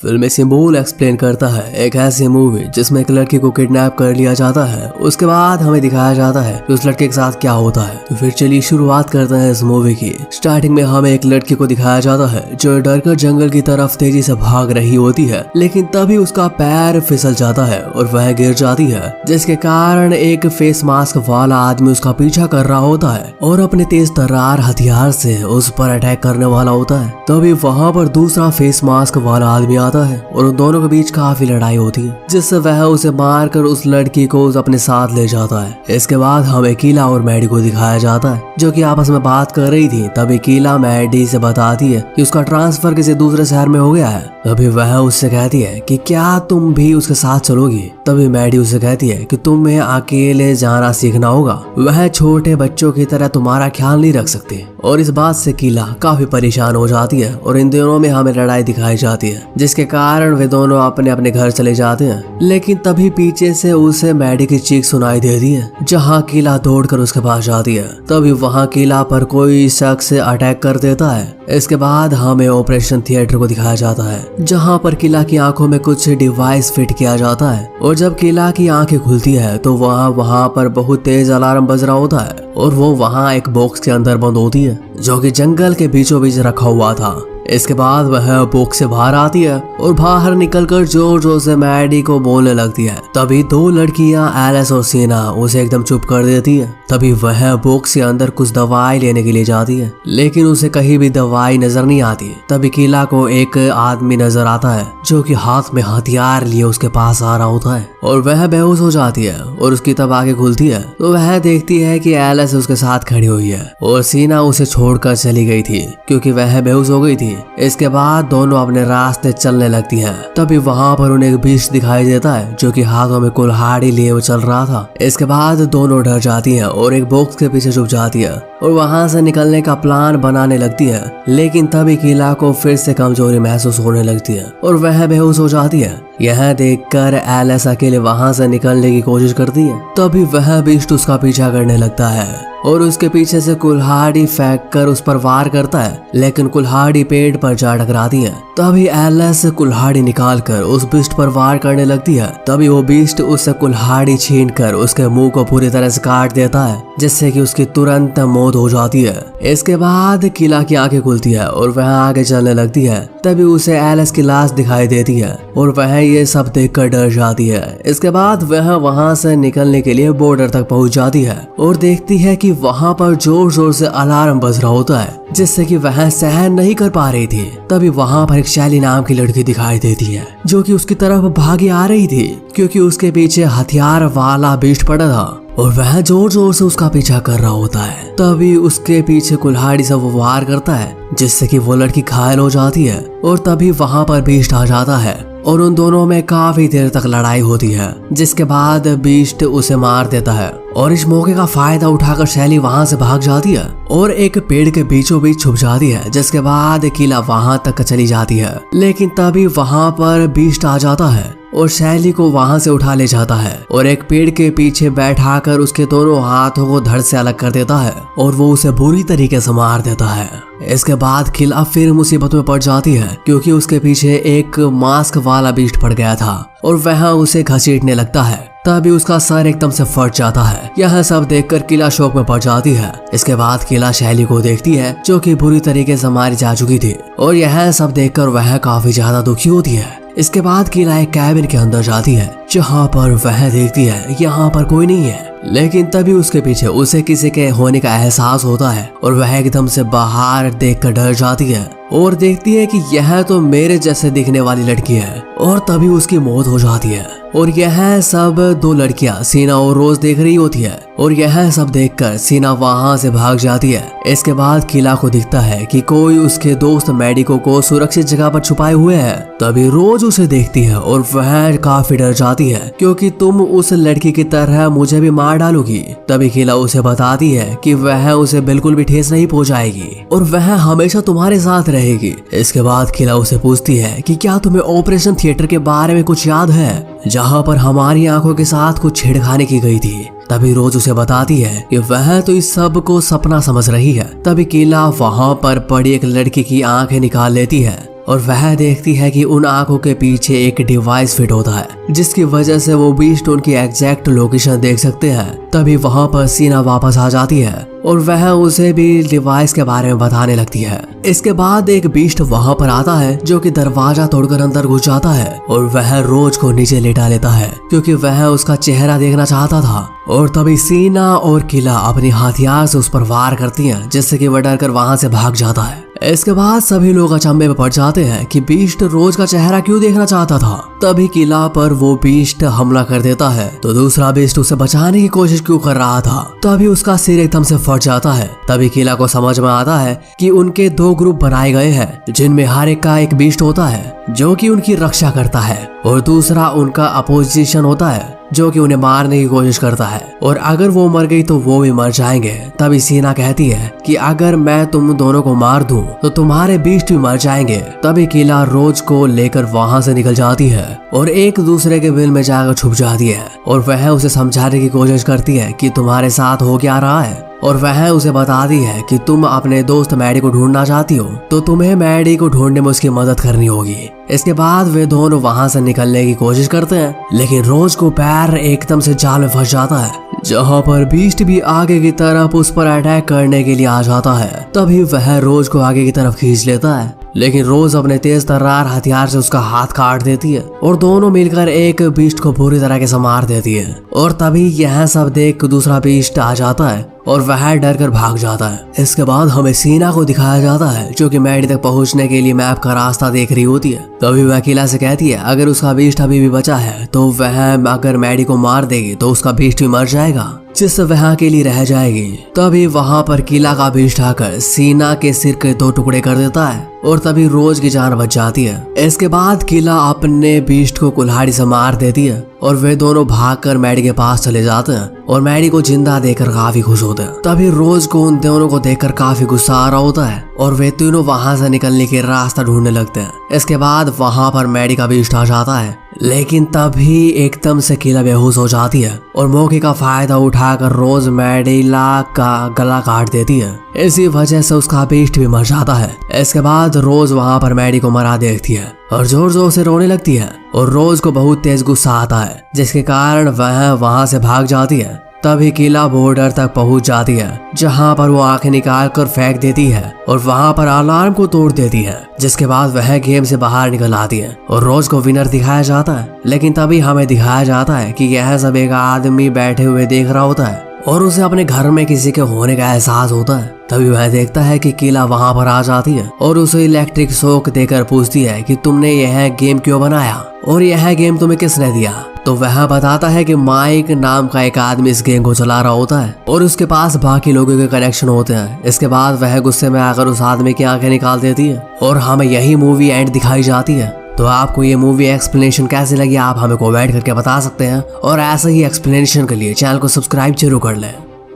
Film symbol explain करता है एक ऐसी मूवी जिसमें एक लड़की को किडनैप कर लिया जाता है। उसके बाद हमें दिखाया जाता है कि उस लड़के के साथ क्या होता है। तो फिर चलिए शुरुआत करते हैं इस मूवी की। स्टार्टिंग में हमें एक लड़की को दिखाया जाता है जो डरकर जंगल की तरफ तेजी से भाग रही होती है, लेकिन तभी उसका पैर फिसल जाता है और वह गिर जाती है, जिसके कारण एक फेस मास्क वाला आदमी उसका पीछा कर रहा होता है और अपने तेज तर्रार हथियार से उस पर अटैक करने वाला होता है। तभी वहाँ पर दूसरा फेस मास्क वाला आदमी आता है और उन दोनों के बीच काफी लड़ाई होती है, जिससे वह उसे मारकर उस लड़की को अपने साथ ले जाता है। इसके बाद हमें कीला और मैडी को दिखाया जाता है जो कि आपस में बात कर रही थी। तभी कीला मैडी से बताती है कि उसका ट्रांसफर किसी दूसरे शहर में हो गया है। तभी वह उससे कहती है कि क्या तुम भी उसके साथ चलोगी। तभी मैडी उससे कहती है कि तुम्हें अकेले जाना सीखना होगा, वह छोटे बच्चों की तरह तुम्हारा ख्याल नहीं रख सकते। और इस बात से कीला काफी परेशान हो जाती है और इन दोनों में हमें लड़ाई दिखाई जाती है, जिसके कारण वे दोनों अपने अपने घर चले जाते हैं। लेकिन तभी पीछे से उसे मैडी की चीख सुनाई देती है, जहां कीला दौड़कर उसके पास जाती है। तभी वहां कीला पर कोई शख्स अटैक कर देता है। इसके बाद हमें ऑपरेशन थिएटर को दिखाया जाता है, जहां पर कीला की आंखों में कुछ डिवाइस फिट किया जाता है और जब कीला की आंखें खुलती है तो वहां पर बहुत तेज अलार्म बज रहा होता है और वो वहां एक बॉक्स के अंदर बंद होती है जो कि जंगल के बीचों बीच रखा हुआ था। इसके बाद वह बॉक्स से बाहर आती है और बाहर निकलकर जोर जोर से मैडी को बोलने लगती है। तभी दो लड़कियां एलिस और सीना उसे एकदम चुप कर देती है। तभी वह बॉक्स के अंदर कुछ दवाई लेने के लिए जाती है, लेकिन उसे कहीं भी दवाई नजर नहीं आती। तभी कीला को एक आदमी नजर आता है जो कि हाथ में हथियार लिए उसके पास आ रहा होता है और वह बेहोश हो जाती है और उसकी तब आंखें खुलती है तो वह देखती है कि एलिस उसके साथ खड़ी हुई है और सीना उसे छोड़कर चली गई थी क्योंकि वह बेहोश हो गई थी। इसके बाद दोनों अपने रास्ते चलने लगती हैं। तभी वहां पर उन्हें एक बीस्ट दिखाई देता है जो कि हाथों में कुल्हाड़ी लिए वो चल रहा था। इसके बाद दोनों डर जाती हैं और एक बॉक्स के पीछे छुप जाती है और वहां से निकलने का प्लान बनाने लगती है। लेकिन तभी कीला को फिर से कमजोरी महसूस होने लगती है और वह बेहोश हो जाती है। यह देखकर एलिस अकेले वहां से निकलने की कोशिश करती है। तभी वह बीस्ट उसका पीछा करने लगता है और उसके पीछे से कुल्हाड़ी फेंक कर उस पर वार करता है, लेकिन कुल्हाड़ी पेड़ पर जा टकराती है। तभी एलिस कुल्हाड़ी निकालकर उस बीस्ट पर वार करने लगती है। तभी वो बीस्ट उससे कुल्हाड़ी छीनकर उसके मुंह को पूरी तरह से काट देता है, जिससे कि उसकी तुरंत मौत हो जाती है। इसके बाद कीला की आंखें खुलती है और वह आगे चलने लगती है। तभी उसे एलिस की लाश दिखाई देती है और वह ये सब देखकर डर जाती है। इसके बाद वह वहां से निकलने के लिए बॉर्डर तक पहुंच जाती है और देखती है कि वहां पर जोर जोर से अलार्म बज रहा होता है, जिससे कि वह सहन नहीं कर पा रही थी। तभी वहां पर एक शैली नाम की लड़की दिखाई देती है जो कि उसकी तरफ भागी आ रही थी क्योंकि उसके पीछे हथियार वाला बीस्ट पड़ा था और वह जोर जोर से उसका पीछा कर रहा होता है। तभी उसके पीछे कुल्हाड़ी से वो वार करता है, जिससे कि वो लड़की घायल हो जाती है और तभी वहां पर बीस्ट आ जाता है और उन दोनों में काफी देर तक लड़ाई होती है, जिसके बाद बीस्ट उसे मार देता है। और इस मौके का फायदा उठाकर शैली वहां से भाग जाती है और एक पेड़ के बीचों बीच छुप जाती है, जिसके बाद कीला वहां तक चली जाती है। लेकिन तभी वहां पर बीस्ट आ जाता है और शैली को वहां से उठा ले जाता है और एक पेड़ के पीछे बैठाकर उसके दोनों हाथों को धड़ से अलग कर देता है और वो उसे बुरी तरीके से मार देता है। इसके बाद कीला फिर मुसीबत में पड़ जाती है क्योंकि उसके पीछे एक मास्क वाला बीस्ट पड़ गया था और वह उसे घसीटने लगता है। तभी उसका सर एकदम से फट जाता है। यह सब देखकर कीला शौक में पड़ जाती है। इसके बाद कीला शैली को देखती है जो कि बुरी तरीके से मारी जा चुकी थी और यह सब देखकर वह काफी ज्यादा दुखी होती है। इसके बाद कीला एक कैबिन के अंदर जाती है जहां पर वह देखती है यहाँ पर कोई नहीं है, लेकिन तभी उसके पीछे उसे किसी के होने का एहसास होता है और वह एकदम से बाहर देखकर डर जाती है और देखती है कि यह तो मेरे जैसे दिखने वाली लड़की है और तभी उसकी मौत हो जाती है। और यह सब दो लड़कियां सीना और रोज देख रही होती है और यह सब देखकर सीना वहां से भाग जाती है। इसके बाद कीला को दिखता है कि कोई उसके दोस्त मेडिको को सुरक्षित जगह पर छुपाए हुए है। तभी रोज उसे देखती है और वह काफी डर जाती है क्योंकि तुम उस लड़की की तरह मुझे भी मार डालोगी। तभी कीला उसे बताती है कि वह उसे बिल्कुल भी ठेस नहीं पहुंचाएगी और वह हमेशा तुम्हारे साथ रहेगी। इसके बाद कीला उसे पूछती है कि क्या तुम्हें ऑपरेशन थिएटर के बारे में कुछ याद है जहां पर हमारी आंखों के साथ कुछ छेड़खानी की गई थी। तभी रोज उसे बताती है कि वह तो इस सब को सपना समझ रही है। तभी कीला वहां पर पड़ी एक लड़की की आंखें निकाल लेती है और वह देखती है कि उन आंखों के पीछे एक डिवाइस फिट होता है, जिसकी वजह से वो बीस्ट उनकी एग्जैक्ट लोकेशन देख सकते हैं। तभी वहाँ पर सीना वापस आ जाती है और वह उसे भी डिवाइस के बारे में बताने लगती है। इसके बाद एक बीस्ट वहाँ पर आता है जो कि दरवाजा तोड़कर अंदर घुस जाता है और वह रोज को नीचे लेटा लेता है क्योंकि वह उसका चेहरा देखना चाहता था। और तभी सीना और किला अपनी हथियार से उस पर वार करती हैं, जिससे कि वह डरकर वहां से भाग जाता है। इसके बाद सभी लोग अचंभे में पड़ जाते हैं कि बीस्ट रोज का चेहरा क्यों देखना चाहता था। तभी किला पर वो बीस्ट हमला कर देता है तो दूसरा बीस्ट उसे बचाने की कोशिश क्यों कर रहा था। तभी उसका सिर एकदम से फट जाता है। तभी किला को समझ में आता है कि उनके 2 ग्रुप बनाए गए हैं, जिनमें हर एक का एक बीस्ट होता है जो कि उनकी रक्षा करता है और दूसरा उनका अपोजिशन होता है जो कि उन्हें मारने की कोशिश करता है, और अगर वो मर गई तो वो भी मर जाएंगे। तभी सीना कहती है कि अगर मैं तुम दोनों को मार दूं तो तुम्हारे बीस्ट भी मर जाएंगे। तभी किला रोज को लेकर वहां से निकल जाती है और एक दूसरे के बिल में जाकर छुप जाती है और वह उसे समझाने की कोशिश करती है कि तुम्हारे साथ हो क्या रहा है। और वह उसे बताती है कि तुम अपने दोस्त मैडी को ढूंढना चाहती हो तो तुम्हें मैडी को ढूंढने में उसकी मदद करनी होगी। इसके बाद वे दोनों वहां से निकलने की कोशिश करते हैं, लेकिन रोज को पैर एकदम से जाल में फंस जाता है, जहां पर बीस्ट भी आगे की तरफ उस पर अटैक करने के लिए आ जाता है। तभी वह रोज को आगे की तरफ खींच लेता है, लेकिन रोज अपने तेज तर्रार हथियार से उसका हाथ काट देती है और दोनों मिलकर एक बीस्ट को पूरी तरह से मार देती है। और तभी यह सब देख दूसरा बीस्ट आ जाता है और वह डर कर भाग जाता है। इसके बाद हमें सीना को दिखाया जाता है जो कि मैडी तक पहुंचने के लिए मैप का रास्ता देख रही होती है। तभी वह किला से कहती है अगर उसका बीस्ट अभी भी बचा है तो वह अगर मैडी को मार देगी तो उसका बीस्ट भी मर जाएगा, जिससे वह अकेली रह जाएगी। तभी वहां पर किला का बीस्ट आकर सीना के सिर के 2 टुकड़े कर देता है और तभी रोज की जान बच जाती है। इसके बाद किला अपने बीस्ट को कुल्हाड़ी से मार देती है और वे दोनों भागकर मैडी के पास चले जाते हैं और मैडी को जिंदा देखकर काफी खुश होते हैं। तभी रोज को उन दोनों को देखकर काफी गुस्सा आ रहा होता है और वे तीनों वहां से निकलने के रास्ता ढूंढने लगते हैं। इसके बाद वहां पर मैडी का बीस्ट आ जाता है, लेकिन तभी एकदम से किला बेहोश हो जाती है और मौके का फायदा उठाकर रोज मैडीला का गला काट देती है। इसी वजह से उसका बीस्ट भी मर जाता है। इसके बाद रोज वहां पर मैडी को मरा देखती है और जोर जोर से रोने लगती है और रोज को बहुत तेज गुस्सा आता है, जिसके कारण वह वहां से भाग जाती है। तभी किला बॉर्डर तक पहुंच जाती है, जहां पर वो आंखें निकाल कर फेंक देती है और वहां पर अलार्म को तोड़ देती है, जिसके बाद वह गेम से बाहर निकल आती है और रोज को विनर दिखाया जाता है। लेकिन तभी हमें दिखाया जाता है कि यह सब एक आदमी बैठे हुए देख रहा होता है और उसे अपने घर में किसी के होने का एहसास होता है। तभी वह देखता है कि किला वहां पर आ जाती है और उसे इलेक्ट्रिक शॉक देकर पूछती है कि तुमने यह गेम क्यों बनाया और यह गेम तुम्हें किसने दिया। तो वह बताता है कि माइक नाम का एक आदमी इस गेम को चला रहा होता है और उसके पास बाकी लोगों के कनेक्शन होते हैं। इसके बाद वह गुस्से में आकर उस आदमी की आंखें निकाल देती है और हमें यही मूवी एंड दिखाई जाती है। तो आपको ये मूवी एक्सप्लेनेशन कैसी लगी आप हमें कमेंट करके बता सकते हैं और ऐसे ही एक्सप्लेनेशन के लिए चैनल को सब्सक्राइब जरूर कर लें।